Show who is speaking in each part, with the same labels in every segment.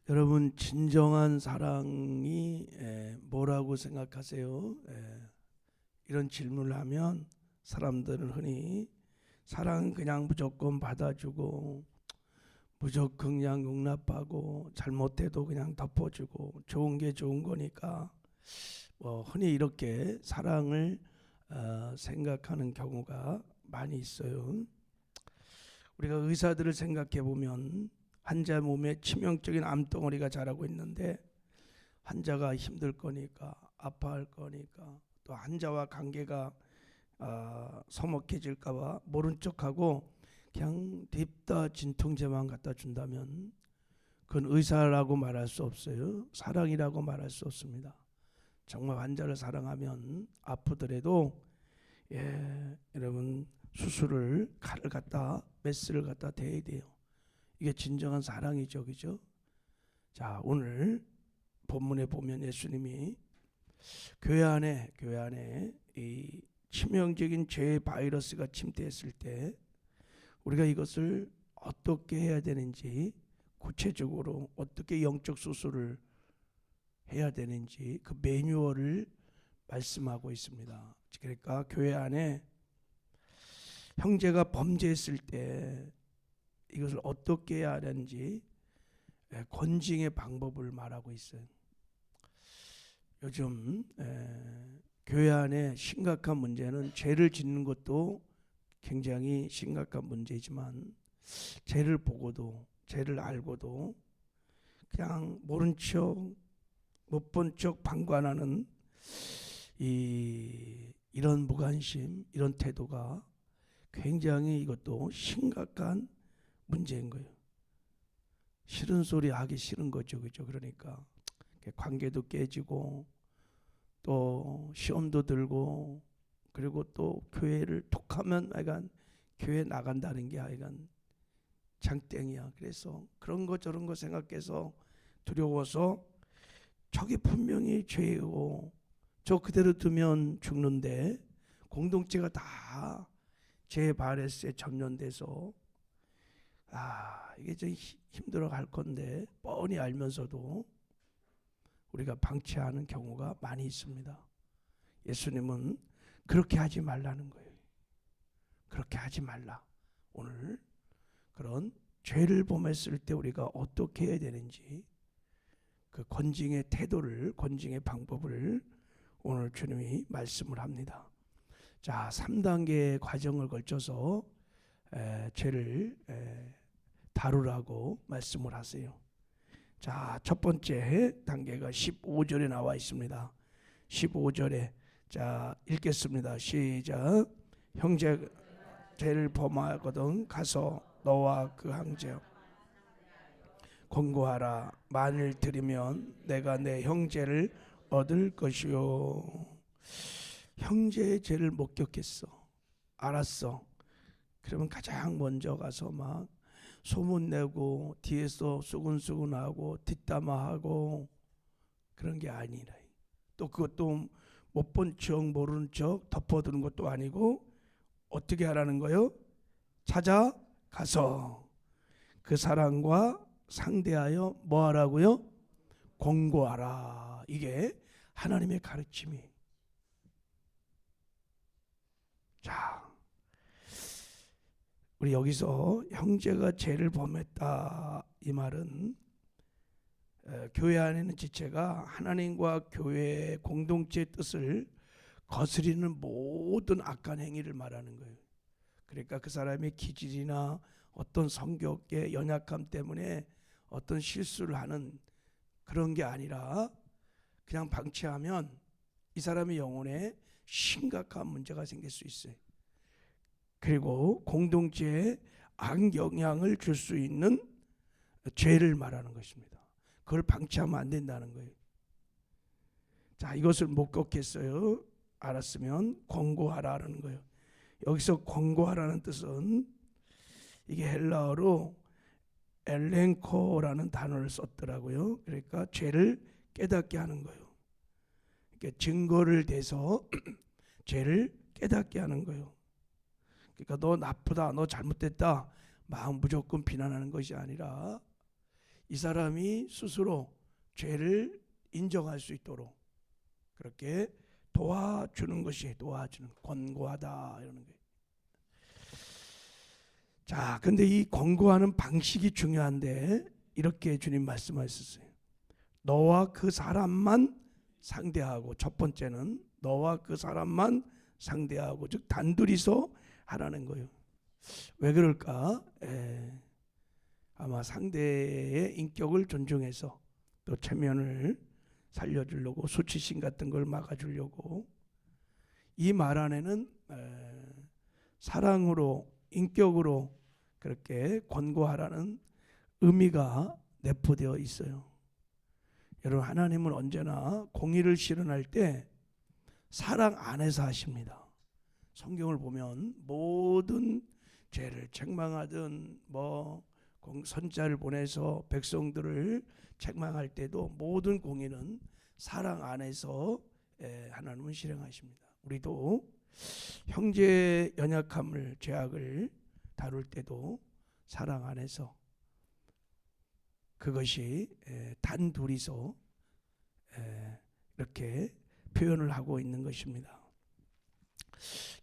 Speaker 1: 여러분 진정한 사랑이 뭐라고 생각하세요? 이런 질문을 하면 사람들은 흔히 사랑은 그냥 무조건 받아주고 무조건 그냥 용납하고 잘못해도 그냥 덮어주고 좋은 게 좋은 거니까 흔히 이렇게 사랑을 생각하는 경우가 많이 있어요. 우리가 의사들을 생각해 보면 환자 몸에 치명적인 암덩어리가 자라고 있는데 환자가 힘들 거니까 아파할 거니까 또 환자와 관계가 서먹해질까봐 모른 척하고 그냥 립다 진통제만 갖다 준다면 그건 의사라고 말할 수 없어요. 사랑이라고 말할 수 없습니다. 정말 환자를 사랑하면 아프더라도 여러분 수술을 칼을 갖다 메스를 갖다 대야 돼요. 이게 진정한 사랑이죠, 그죠? 자, 오늘 본문에 보면 예수님이 교회 안에 이 치명적인 죄의 바이러스가 침투했을 때 우리가 이것을 어떻게 해야 되는지, 구체적으로 어떻게 영적 수술을 해야 되는지 그 매뉴얼을 말씀하고 있습니다. 그러니까 교회 안에 형제가 범죄했을 때 이것을 어떻게 해야 하는지 권징의 방법을 말하고 있어요. 요즘 교회 안에 심각한 문제는 죄를 짓는 것도 굉장히 심각한 문제지만 죄를 보고도 죄를 알고도 그냥 모른 척 못 본 척 방관하는 이런 무관심, 이런 태도가 굉장히 이것도 심각한 문제인 거예요. 싫은 소리 하기 싫은 거죠, 그죠? 그러니까 관계도 깨지고 또 시험도 들고 그리고 또 교회를 톡하면 하여간 교회 나간다는 게 하여간 장땡이야. 그래서 그런 거 저런 거 생각해서 두려워서 저게 분명히 죄이고 저 그대로 두면 죽는데 공동체가 다 죄 바이러스에 전염돼서 이게 좀 힘들어 갈 건데 뻔히 알면서도 우리가 방치하는 경우가 많이 있습니다. 예수님은 그렇게 하지 말라는 거예요. 그렇게 하지 말라. 오늘 그런 죄를 범했을 때 우리가 어떻게 해야 되는지 그 권징의 태도를, 권징의 방법을 오늘 주님이 말씀을 합니다. 자, 3단계의 과정을 걸쳐서 죄를 다루라고 말씀을 하세요. 자, 첫 번째 단계가 15절에 나와 있습니다. 15절에 자, 읽겠습니다. 시작. 형제 죄를 범하거든 가서 너와 그 형제 권고하라. 만일 들으면 내가 내 형제를 얻을 것이요. 형제의 죄를 목격했어. 알았어. 그러면 가장 먼저 가서 막 소문내고 뒤에서 수근수근하고 뒷담화하고 그런 게 아니라 또 그것도 못 본 척 모르는 척 덮어두는 것도 아니고 어떻게 하라는 거요? 찾아가서 그 사람과 상대하여 뭐 하라고요? 공고하라. 이게 하나님의 가르침이. 자, 우리 여기서 형제가 죄를 범했다 이 말은 교회 안에 있는 지체가 하나님과 교회의 공동체의 뜻을 거스리는 모든 악한 행위를 말하는 거예요. 그러니까 그 사람의 기질이나 어떤 성격의 연약함 때문에 어떤 실수를 하는 그런 게 아니라 그냥 방치하면 이 사람의 영혼에 심각한 문제가 생길 수 있어요. 그리고 공동체에 악영향을 줄 수 있는 죄를 말하는 것입니다. 그걸 방치하면 안 된다는 거예요. 자, 이것을 목격했어요. 알았으면 권고하라는 거예요. 여기서 권고하라는 뜻은 이게 헬라어로 엘렌코라는 단어를 썼더라고요. 그러니까 죄를 깨닫게 하는 거예요. 그러니까 증거를 대서 죄를 깨닫게 하는 거예요. 그러니까 너 나쁘다, 너 잘못됐다, 마음 무조건 비난하는 것이 아니라 이 사람이 스스로 죄를 인정할 수 있도록 그렇게 도와주는 것이 권고하다 이러는 거예요. 자, 근데 이 권고하는 방식이 중요한데 이렇게 주님 말씀하셨어요. 너와 그 사람만 상대하고, 첫 번째는 너와 그 사람만 상대하고, 즉 단둘이서 하라는 거예요. 왜 그럴까? 아마 상대의 인격을 존중해서 또 체면을 살려주려고, 수치심 같은 걸 막아주려고. 이 말 안에는 사랑으로, 인격으로 그렇게 권고하라는 의미가 내포되어 있어요. 여러분, 하나님은 언제나 공의를 실현할 때 사랑 안에서 하십니다. 성경을 보면 모든 죄를 책망하든 선자를 보내서 백성들을 책망할 때도 모든 공의는 사랑 안에서 하나님은 실행하십니다. 우리도 형제의 연약함을, 죄악을 다룰 때도 사랑 안에서, 그것이 단둘이서 이렇게 표현을 하고 있는 것입니다.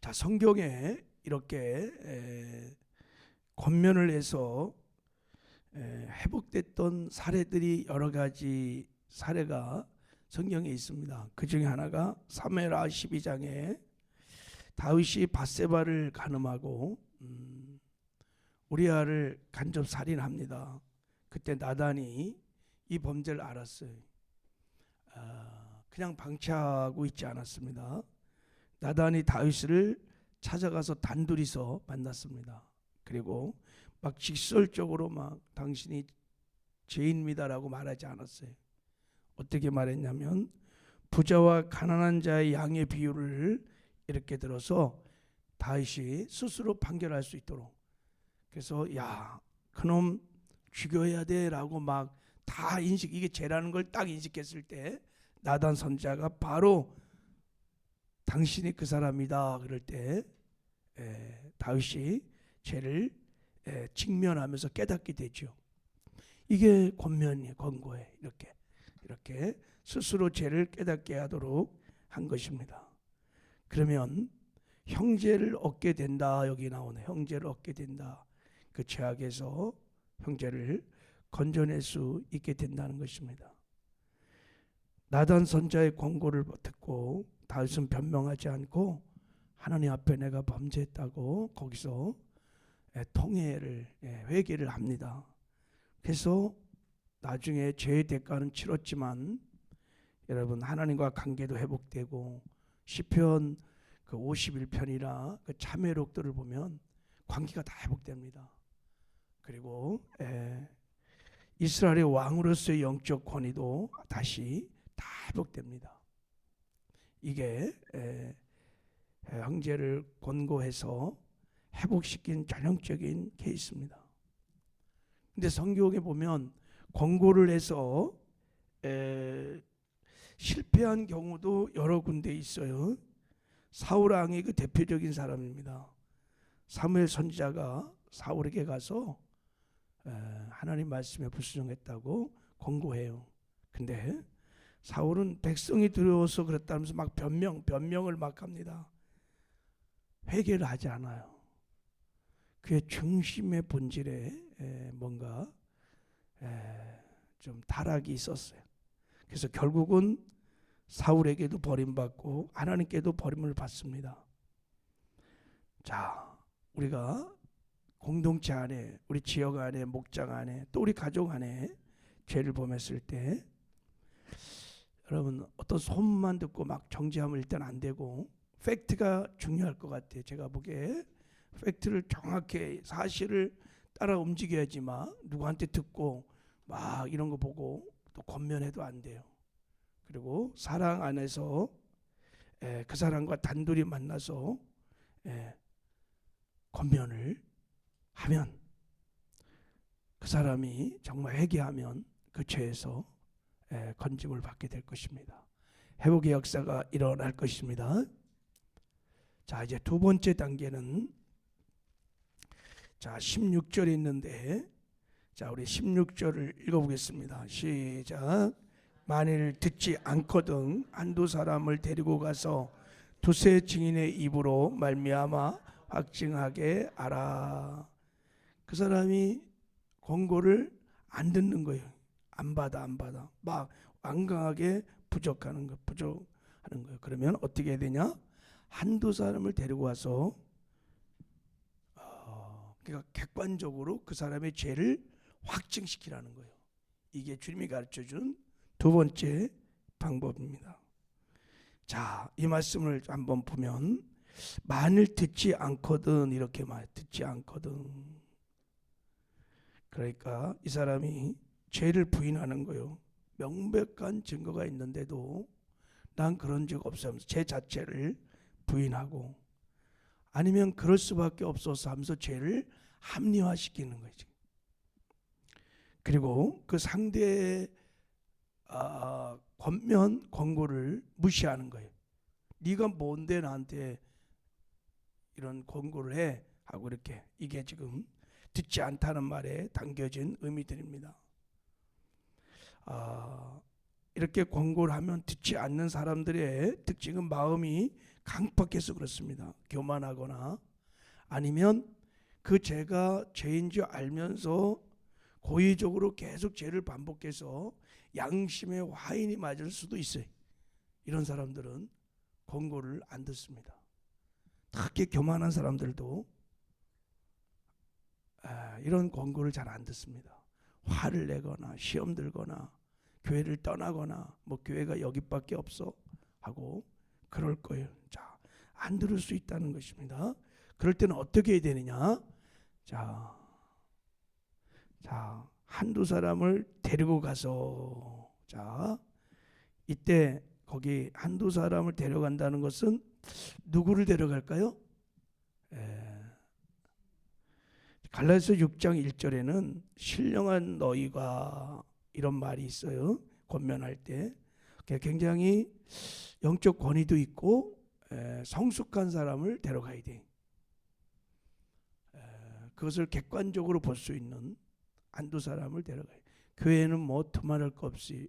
Speaker 1: 자, 성경에 이렇게 권면을 해서 회복됐던 사례들이, 여러 가지 사례가 성경에 있습니다. 그 중에 하나가 사무엘하 12장에 다윗이 밧세바를 간음하고 우리아를 간접 살인합니다. 그때 나단이 이 범죄를 알았어요. 그냥 방치하고 있지 않았습니다. 나단이 다윗을 찾아가서 단둘이서 만났습니다. 그리고 막 직설적으로 당신이 죄인입니다라고 말하지 않았어요. 어떻게 말했냐면 부자와 가난한 자의 양의 비율을 이렇게 들어서 다윗이 스스로 판결할 수 있도록, 그래서 야, 그놈 죽여야 돼라고 다 이게 죄라는 걸 딱 인식했을 때 나단 선지자가 바로 당신이 그 사람이다 그럴 때 다윗이 죄를 직면하면서 깨닫게 되죠. 이게 권면이에요, 권고예요. 이렇게 스스로 죄를 깨닫게 하도록 한 것입니다. 그러면 형제를 얻게 된다. 여기 나오네. 형제를 얻게 된다. 그 죄악에서 형제를 건져낼 수 있게 된다는 것입니다. 나단 선자의 권고를 듣고 다윗은 변명하지 않고 하나님 앞에 내가 범죄했다고 거기서 통회를, 회개를 합니다. 그래서 나중에 죄의 대가는 치렀지만 여러분, 하나님과 관계도 회복되고 시편 그 51편이나 그 참회록들을 보면 관계가 다 회복됩니다. 그리고 이스라엘의 왕으로서의 영적 권위도 다시 다 회복됩니다. 이게 형제를 권고해서 회복시킨 전형적인 케이스입니다. 근데 성경에 보면 권고를 해서 실패한 경우도 여러 군데 있어요. 사울 왕이 그 대표적인 사람입니다. 사무엘 선지자가 사울에게 가서 하나님 말씀에 불순종했다고 권고해요. 근데 사울은 백성이 두려워서 그랬다면서 변명을 막 합니다. 회개를 하지 않아요. 그의 중심의 본질에 뭔가 좀 타락이 있었어요. 그래서 결국은 사울에게도 버림받고 하나님께도 버림을 받습니다. 자, 우리가 공동체 안에, 우리 지역 안에, 목장 안에, 또 우리 가족 안에 죄를 범했을 때 여러분, 어떤 소문만 듣고 막 정죄하면 일단 안 되고 팩트가 중요할 것 같아요. 제가 보기에 팩트를 정확히 사실을 따라 움직여야지만 누구한테 듣고 막 이런 거 보고 또 권면해도 안 돼요. 그리고 사랑 안에서 그 사람과 단둘이 만나서 권면을 하면 그 사람이 정말 회개하면 그 죄에서 건짐을 받게 될 것입니다. 회복의 역사가 일어날 것입니다. 자, 이제 두 번째 단계는 자 16절에 있는데, 자, 우리 16절을 읽어보겠습니다. 시작. 만일 듣지 않거든 한두 사람을 데리고 가서 두세 증인의 입으로 말미암아 확증하게 하라. 그 사람이 권고를 안 듣는 거예요. 안 받아. 막 완강하게 부족하는 거예요. 그러면 어떻게 해야 되냐? 한두 사람을 데리고 와서 그러니까 객관적으로 그 사람의 죄를 확증시키라는 거예요. 이게 주님이 가르쳐준 두 번째 방법입니다. 자, 이 말씀을 한번 보면 만일 듣지 않거든 이렇게 말 듣지 않거든. 그러니까 이 사람이 죄를 부인하는 거예요. 명백한 증거가 있는데도 난 그런 적 없으면서 죄 자체를 부인하고 아니면 그럴 수밖에 없어서 하면서 죄를 합리화시키는 거지. 그리고 그 상대의 권고를 무시하는 거예요. 네가 뭔데 나한테 이런 권고를 해? 하고 이렇게 이게 지금 듣지 않다는 말에 담겨진 의미들입니다. 이렇게 권고를 하면 듣지 않는 사람들의 특징은 마음이 강팍해서 그렇습니다. 교만하거나 아니면 그 죄가 죄인 줄 알면서 고의적으로 계속 죄를 반복해서 양심의 화인이 맞을 수도 있어요. 이런 사람들은 권고를 안 듣습니다. 특히 교만한 사람들도 이런 권고를 잘 안 듣습니다. 화를 내거나 시험 들거나 교회를 떠나거나 뭐 교회가 여기밖에 없어 하고 그럴 거예요. 자, 안 들을 수 있다는 것입니다. 그럴 때는 어떻게 해야 되느냐? 자, 한두 사람을 데리고 가서 자, 이때 거기 한두 사람을 데려간다는 것은 누구를 데려갈까요? 갈라디아서 6장 1절에는 신령한 너희가 이런 말이 있어요. 권면할 때 굉장히 영적 권위도 있고 성숙한 사람을 데려가야 돼. 그것을 객관적으로 볼 수 있는 한두 사람을 데려가야 돼. 교회는 뭐 두말할 것 없이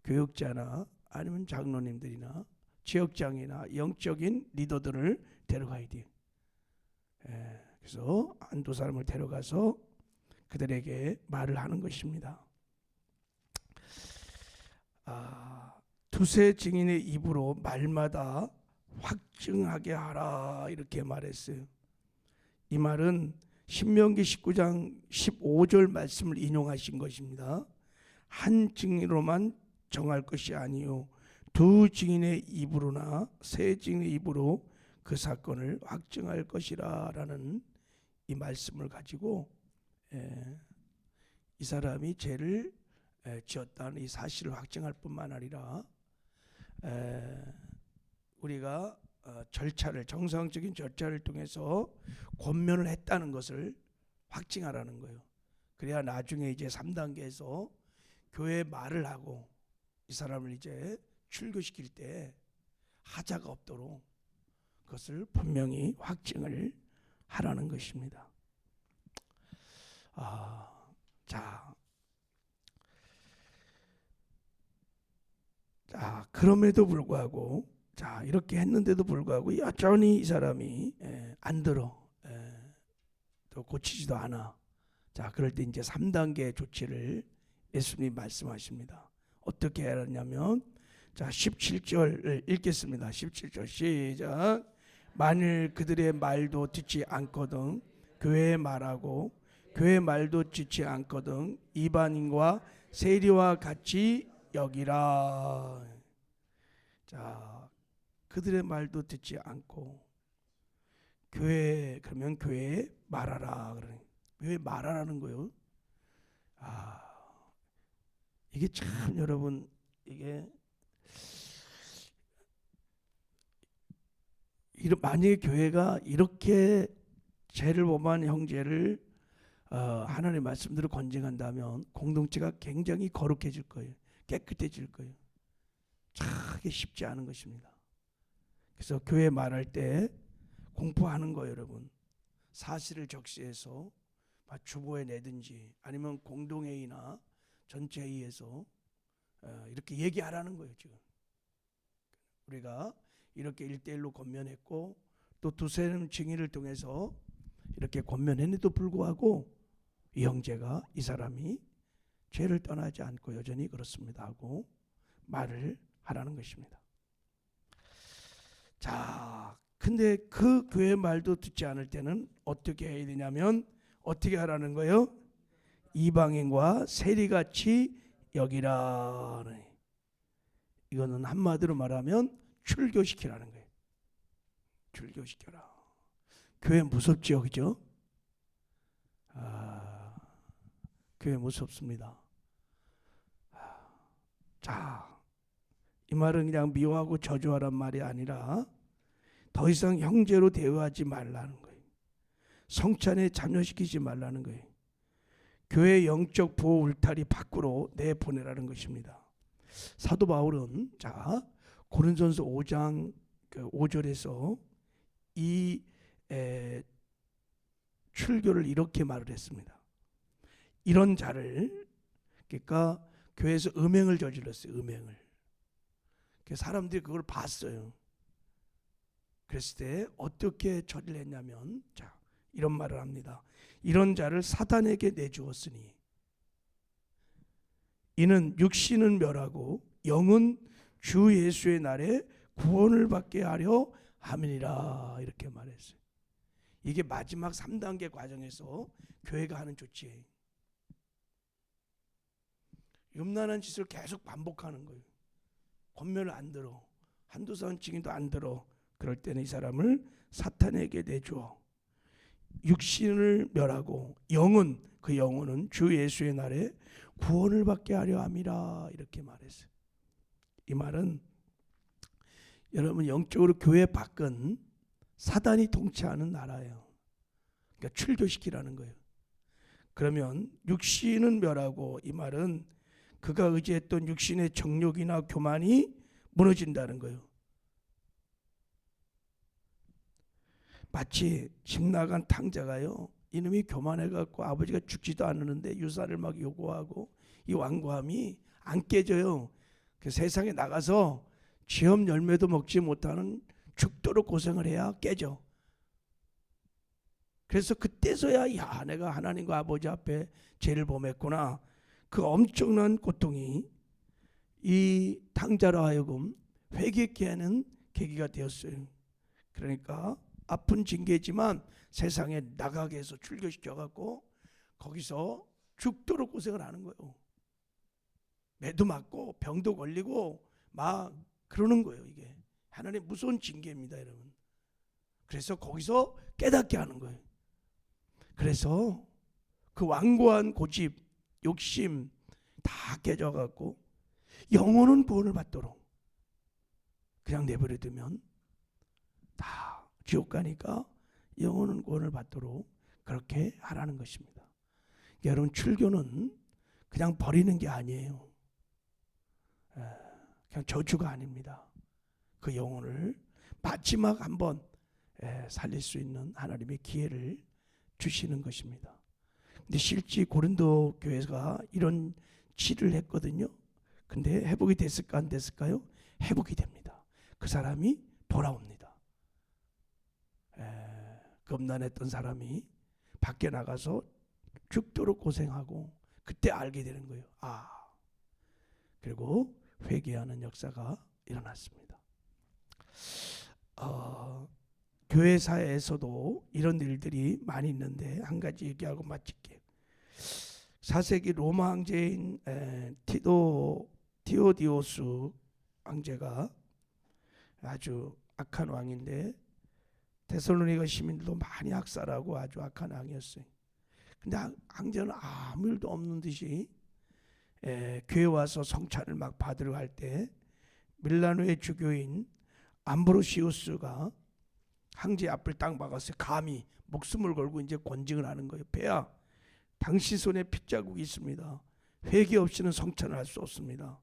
Speaker 1: 교육자나 아니면 장로님들이나 지역장이나 영적인 리더들을 데려가야 돼. 그래서 한두 사람을 데려가서 그들에게 말을 하는 것입니다. 두세 증인의 입으로 말마다 확증하게 하라 이렇게 말했어요. 이 말은 신명기 19장 15절 말씀을 인용하신 것입니다. 한 증인으로만 정할 것이 아니요 두 증인의 입으로나 세 증인의 입으로 그 사건을 확증할 것이라 라는 이 말씀을 가지고 이 사람이 죄를 지었다는 이 사실을 확증할 뿐만 아니라 우리가 정상적인 절차를 통해서 권면을 했다는 것을 확증하라는 거예요. 그래야 나중에 이제 3단계에서 교회 말을 하고 이 사람을 이제 출교시킬 때 하자가 없도록 그것을 분명히 확증을 하라는 것입니다. 자, 그럼에도 불구하고 이렇게 했는데도 불구하고 여전히 이 사람이 안 들어. 또 고치지도 않아. 자, 그럴 때 이제 3단계 조치를 예수님이 말씀하십니다. 어떻게 해야 하냐면 17절을 읽겠습니다. 17절 시작. 만일 그들의 말도 듣지 않거든 교회의 말하고 교회의 말도 듣지 않거든 이방인과 세리와 같이 여기라. 자, 그들의 말도 듣지 않고 그러면 교회에 말하라. 교회에 말하라는 거예요. 이게 참 여러분 이게 만약에 교회가 이렇게 죄를 범한 형제를 하나님의 말씀대로 권징한다면 공동체가 굉장히 거룩해질 거예요. 깨끗해질 거예요. 참 이게 쉽지 않은 것입니다. 그래서 교회 말할 때 공포하는 거예요, 여러분. 사실을 적시해서 주보에 내든지 아니면 공동회의나 전체 회의에서 이렇게 얘기하라는 거예요. 지금 우리가 이렇게 1대1로 권면했고 또 두세 증인을 통해서 이렇게 권면했는데도 불구하고 이 형제가, 이 사람이 죄를 떠나지 않고 여전히 그렇습니다 하고 말을 하라는 것입니다. 자, 근데 그 교회 말도 듣지 않을 때는 어떻게 해야 되냐면 어떻게 하라는 거예요? 이방인과 세리같이 여기라. 이거는 한마디로 말하면 출교시키라는 거예요. 출교시켜라. 교회 무섭죠, 그죠? 교회 무섭습니다. 자, 이 말은 그냥 미워하고 저주하란 말이 아니라 더 이상 형제로 대우하지 말라는 거예요. 성찬에 참여시키지 말라는 거예요. 교회 영적 보호 울타리 밖으로 내보내라는 것입니다. 사도 바울은 자 고린도전서 5장 5절에서 이 출교를 이렇게 말을 했습니다. 이런 자를, 그러니까 교회에서 음행을 저질렀어요. 음행을. 사람들이 그걸 봤어요. 그랬을 때 어떻게 처리를 했냐면 자 이런 말을 합니다. 이런 자를 사단에게 내주었으니 이는 육신은 멸하고 영은 주 예수의 날에 구원을 받게 하려 함이니라. 이렇게 말했어요. 이게 마지막 3단계 과정에서 교회가 하는 조치예요. 음란한 짓을 계속 반복하는 거예요. 권면을 안 들어. 한두 사람 증인도 안 들어. 그럴 때는 이 사람을 사탄에게 내주어 육신을 멸하고 영은, 그 영혼은 주 예수의 날에 구원을 받게 하려 함이라. 이렇게 말했어요. 이 말은 여러분 영적으로 교회 밖은 사단이 통치하는 나라예요. 그러니까 출교시키라는 거예요. 그러면 육신은 멸하고, 이 말은 그가 의지했던 육신의 정욕이나 교만이 무너진다는 거예요. 마치 집 나간 탕자가요, 이놈이 교만해갖고 아버지가 죽지도 않았는데 유산을 막 요구하고 이 완고함이 안 깨져요. 그 세상에 나가서 취업 열매도 먹지 못하는 죽도록 고생을 해야 깨져. 그래서 그때서야 야 내가 하나님과 아버지 앞에 죄를 범했구나. 그 엄청난 고통이 이 탕자로 하여금 회개케 하는 계기가 되었어요. 그러니까 아픈 징계지만 세상에 나가게 해서 출교시켜갖고 거기서 죽도록 고생을 하는 거예요. 매도 맞고 병도 걸리고 막 그러는 거예요. 이게 하나님의 무서운 징계입니다, 여러분. 그래서 거기서 깨닫게 하는 거예요. 그래서 그 완고한 고집, 욕심 다 깨져갖고 영원한 구원을 받도록 그냥 내버려두면 다 지옥 가니까 영원한 구원을 받도록 그렇게 하라는 것입니다. 여러분, 출교는 그냥 버리는 게 아니에요. 그냥 저주가 아닙니다. 그 영혼을 마지막 한번 살릴 수 있는 하나님의 기회를 주시는 것입니다. 근데 실제 고린도 교회가 이런 치를 했거든요. 근데 회복이 됐을까 안 됐을까요? 회복이 됩니다. 그 사람이 돌아옵니다. 금난했던 사람이 밖에 나가서 죽도록 고생하고 그때 알게 되는 거예요. 그리고 회개하는 역사가 일어났습니다. 교회사에서도 이런 일들이 많이 있는데 한 가지 얘기하고 마칠게요. 4세기 로마 황제인 디오디오스 황제가 아주 악한 왕인데 데살로니가 시민들도 많이 학살하고 아주 악한 왕이었어요. 근데 황제는 아무 일도 없는 듯이 교회 와서 성찬을 막 받으러 갈 때 밀라노의 주교인 암브로시우스가 황제 앞을 딱 막았어요. 감히 목숨을 걸고 이제 권징을 하는 거예요. 폐하, 당신 손에 핏자국이 있습니다. 회개 없이는 성찬을 할 수 없습니다.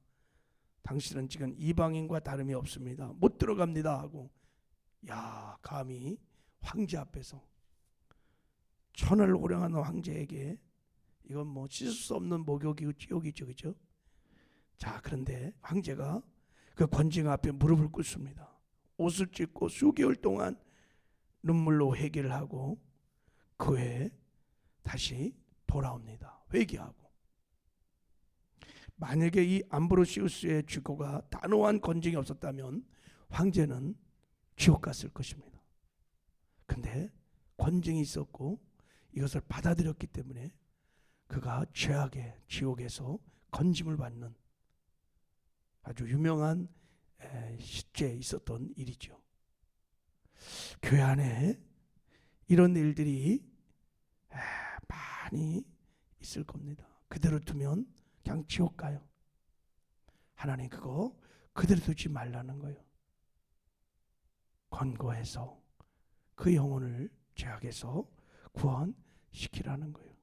Speaker 1: 당신은 지금 이방인과 다름이 없습니다. 못 들어갑니다 하고, 감히 황제 앞에서 천을 호령하는 황제에게 이건 뭐 씻을 수 없는 목욕이고 지옥이죠, 그죠? 자, 그런데 황제가 그 권징 앞에 무릎을 꿇습니다. 옷을 찢고 수개월 동안 눈물로 회개를 하고 그 후에 다시 돌아옵니다. 회개하고. 만약에 이 암브로시우스의 주고가 단호한 권징이 없었다면 황제는 지옥 갔을 것입니다. 근데 권징이 있었고 이것을 받아들였기 때문에 그가 죄악의 지옥에서 건짐을 받는 아주 유명한 실제 있었던 일이죠. 교회 안에 이런 일들이 많이 있을 겁니다. 그대로 두면 그냥 지옥 가요. 하나님 그거 그대로 두지 말라는 거예요. 권고해서 그 영혼을 죄악에서 구원시키라는 거예요.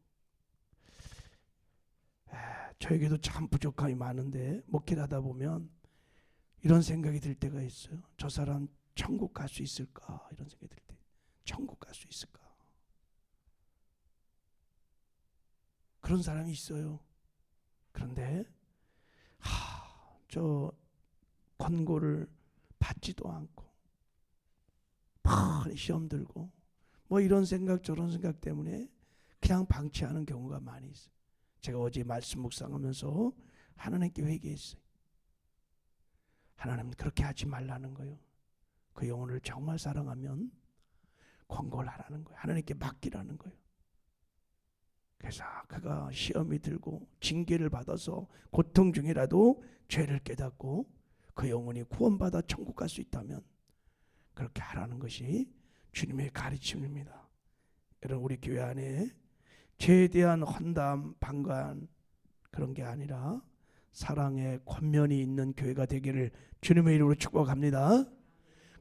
Speaker 1: 저에게도 참 부족함이 많은데 목회를 하다 보면 이런 생각이 들 때가 있어요. 저 사람 천국 갈 수 있을까? 이런 생각이 들 때. 천국 갈 수 있을까? 그런 사람이 있어요. 그런데 저 권고를 받지도 않고 많이 시험 들고 뭐 이런 생각 저런 생각 때문에 그냥 방치하는 경우가 많이 있어요. 제가 어제 말씀 묵상하면서 하나님께 회개했어요. 하나님 그렇게 하지 말라는 거예요. 그 영혼을 정말 사랑하면 권고를 하라는 거예요. 하나님께 맡기라는 거예요. 그래서 그가 시험이 들고 징계를 받아서 고통 중이라도 죄를 깨닫고 그 영혼이 구원받아 천국 갈 수 있다면 그렇게 하라는 것이 주님의 가르침입니다. 여러분 우리 교회 안에 죄에 대한 헌담, 방관 그런 게 아니라 사랑의 권면이 있는 교회가 되기를 주님의 이름으로 축복합니다.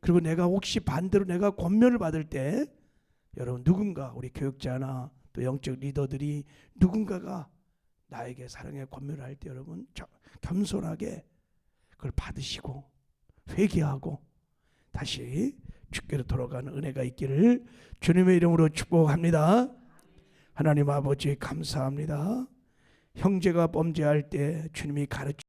Speaker 1: 그리고 내가 혹시 반대로 내가 권면을 받을 때 여러분 누군가 우리 교육자나 또 영적 리더들이 누군가가 나에게 사랑의 권면을 할 때 여러분 겸손하게 그걸 받으시고 회개하고 다시 주께로 돌아가는 은혜가 있기를 주님의 이름으로 축복합니다. 하나님 아버지 감사합니다. 형제가 범죄할 때 주님이 가르쳐